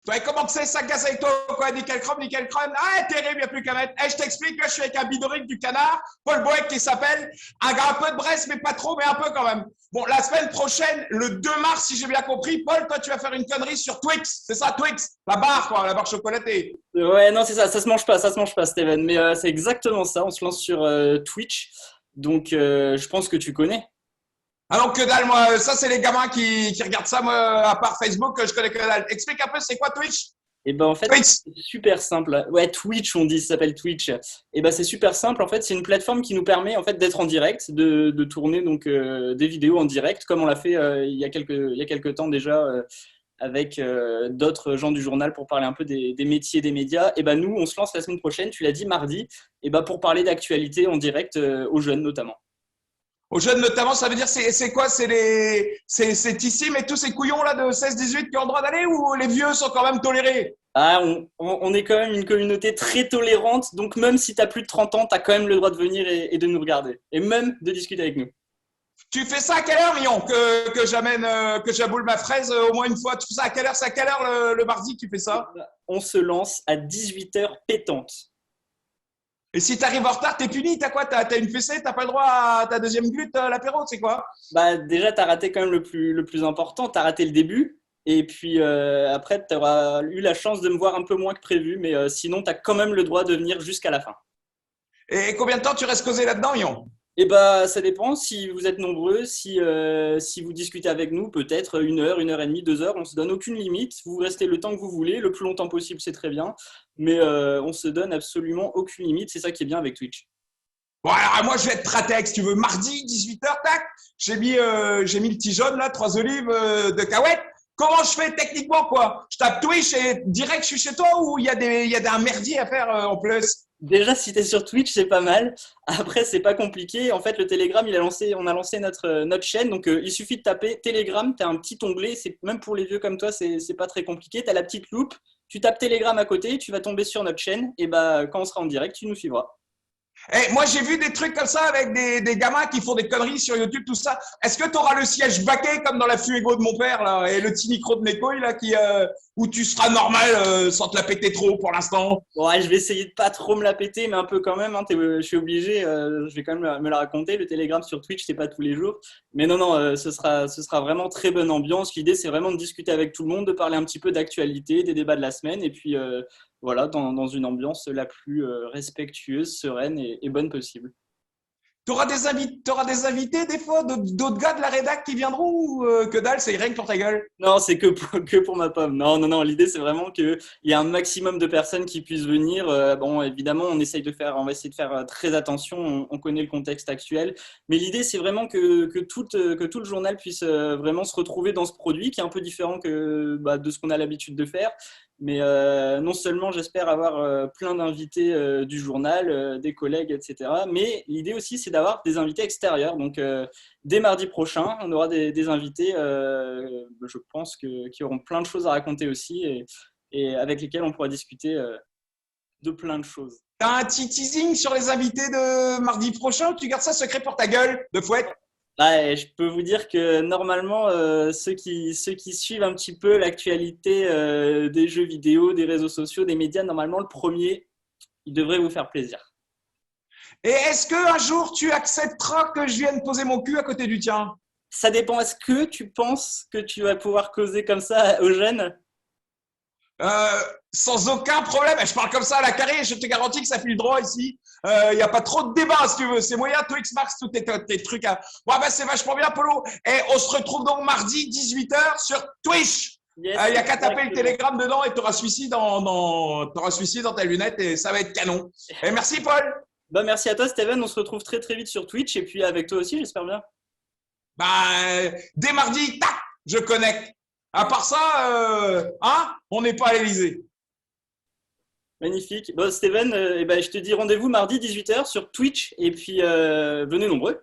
Ouais, comment que c'est ça casse avec toi, quoi? Nickel chrome, nickel chrome. Ah, terrible, il n'y a plus qu'à mettre. Eh, je t'explique, là, je suis avec un bidorique du canard, Paul Boeck qui s'appelle. Un gars un peu de Brest, mais pas trop, mais un peu quand même. Bon, la semaine prochaine, le 2 mars, si j'ai bien compris, Paul, toi, tu vas faire une connerie sur Twix. C'est ça, Twix? La barre, quoi, la barre chocolatée. Ouais, non, c'est ça, ça se mange pas, Steven. Mais c'est exactement ça. On se lance sur Twitch. Donc, je pense que tu connais. Alors que dalle, moi, ça, c'est les gamins qui regardent ça, moi, à part Facebook, je connais que dalle. Explique un peu, c'est quoi Twitch? Et ben en fait, Twix. c'est super simple. Ouais, Twitch, on dit, ça s'appelle Twitch. Et ben c'est super simple. En fait, c'est une plateforme qui nous permet en fait d'être en direct, de tourner donc des vidéos en direct, comme on l'a fait il y a quelques temps déjà avec d'autres gens du journal pour parler un peu des métiers des médias. Et ben nous, on se lance la semaine prochaine. Tu l'as dit mardi. Et ben pour parler d'actualité en direct aux jeunes notamment. Aux jeunes notamment, ça veut dire c'est quoi? C'est Tissim et tous ces couillons là de 16-18 qui ont le droit d'aller ou les vieux sont quand même tolérés? Ah, on est quand même une communauté très tolérante, donc même si tu as plus de 30 ans, tu as quand même le droit de venir et de nous regarder, et même de discuter avec nous. Tu fais ça à quelle heure, Lyon? Que j'amène, que j'aboule ma fraise au moins une fois. Tu fais ça à quelle heure? C'est à quelle heure le mardi que tu fais ça? On se lance à 18h pétante. Et si t'arrives en retard, t'es puni. T'as quoi? T'as une fessée? T'as pas le droit à ta deuxième glutte, l'apéro, c'est quoi? Bah, déjà, tu as raté quand même le plus important, tu as raté le début, et puis après, tu auras eu la chance de me voir un peu moins que prévu, mais sinon, tu as quand même le droit de venir jusqu'à la fin. Et combien de temps tu restes causé là-dedans, Lyon? Et bah, ça dépend si vous êtes nombreux, si vous discutez avec nous, peut-être une heure et demie, 2 heures, on se donne aucune limite. Vous restez le temps que vous voulez, le plus longtemps possible, c'est très bien, mais on se donne absolument aucune limite. C'est ça qui est bien avec Twitch. Bon, alors moi, je vais être traité, si tu veux. Mardi, 18h, tac. J'ai mis le petit jaune, là, 3 olives de cahuète. Comment je fais techniquement, quoi? Je tape Twitch et direct, je suis chez toi ou il y a un merdier à faire en plus? Déjà, si tu es sur Twitch, c'est pas mal. Après, c'est pas compliqué. En fait, le Telegram, on a lancé notre chaîne. Donc, il suffit de taper Telegram. Tu as un petit onglet. Même pour les vieux comme toi, c'est pas très compliqué. Tu as la petite loupe. Tu tapes Telegram à côté. Tu vas tomber sur notre chaîne. Et bah, quand on sera en direct, tu nous suivras. Eh, moi, j'ai vu des trucs comme ça avec des gamins qui font des conneries sur YouTube, tout ça. Est-ce que tu auras le siège baquet comme dans la Fuego de mon père, là, et le petit micro de mes couilles, là, où tu seras normal sans te la péter trop pour l'instant? Bon, ouais, je vais essayer de pas trop me la péter, mais un peu quand même. Hein, je suis obligé. Je vais quand même me la raconter. Le Telegram sur Twitch, c'est pas tous les jours. Mais non, non, ce sera vraiment très bonne ambiance. L'idée, c'est vraiment de discuter avec tout le monde, de parler un petit peu d'actualité, des débats de la semaine, et puis voilà, dans une ambiance la plus respectueuse, sereine et bonne possible. T'auras des invités, des fois, d'autres gars de la rédac qui viendront ou que dalle, c'est rien que pour ta gueule? Non, c'est que pour ma pomme. Non, non, non. L'idée, c'est vraiment qu'il y ait un maximum de personnes qui puissent venir. Bon, évidemment, on va essayer de faire très attention. On connaît le contexte actuel. Mais l'idée, c'est vraiment que tout le journal puisse vraiment se retrouver dans ce produit qui est un peu différent de ce qu'on a l'habitude de faire. Mais non seulement, j'espère avoir plein d'invités du journal, des collègues, etc. Mais l'idée aussi, c'est d'avoir des invités extérieurs. Donc, dès mardi prochain, on aura des invités, je pense, qui auront plein de choses à raconter aussi et avec lesquels on pourra discuter de plein de choses. T'as un petit teasing sur les invités de mardi prochain ou tu gardes ça secret pour ta gueule de fouette? Ouais, je peux vous dire que normalement, ceux qui suivent un petit peu l'actualité des jeux vidéo, des réseaux sociaux, des médias, normalement, le premier, il devrait vous faire plaisir. Et est-ce que un jour tu accepteras que je vienne poser mon cul à côté du tien? Ça dépend. Est-ce que tu penses que tu vas pouvoir causer comme ça aux jeunes? Euh, Sans aucun problème. Je parle comme ça à la carré, je te garantis que ça file droit ici. Il n'y a pas trop de débat si tu veux. C'est moyen, Twix Max, tous tes trucs. Ouais, bah, c'est vachement bien, Polo. Et on se retrouve donc mardi 18h sur Twitch. Yes, Il n'y a qu'à taper le exactement. télégramme dedans et tu auras celui-ci t'auras celui-ci dans ta lunette et ça va être canon. Et merci, Paul. Bah, merci à toi, Steven. On se retrouve très très vite sur Twitch et puis avec toi aussi, j'espère bien. Bah, dès mardi, tac, je connecte. À part ça, hein, on n'est pas à l'Elysée. Magnifique. Bon, Steven, je te dis rendez-vous mardi 18h sur Twitch et puis venez nombreux.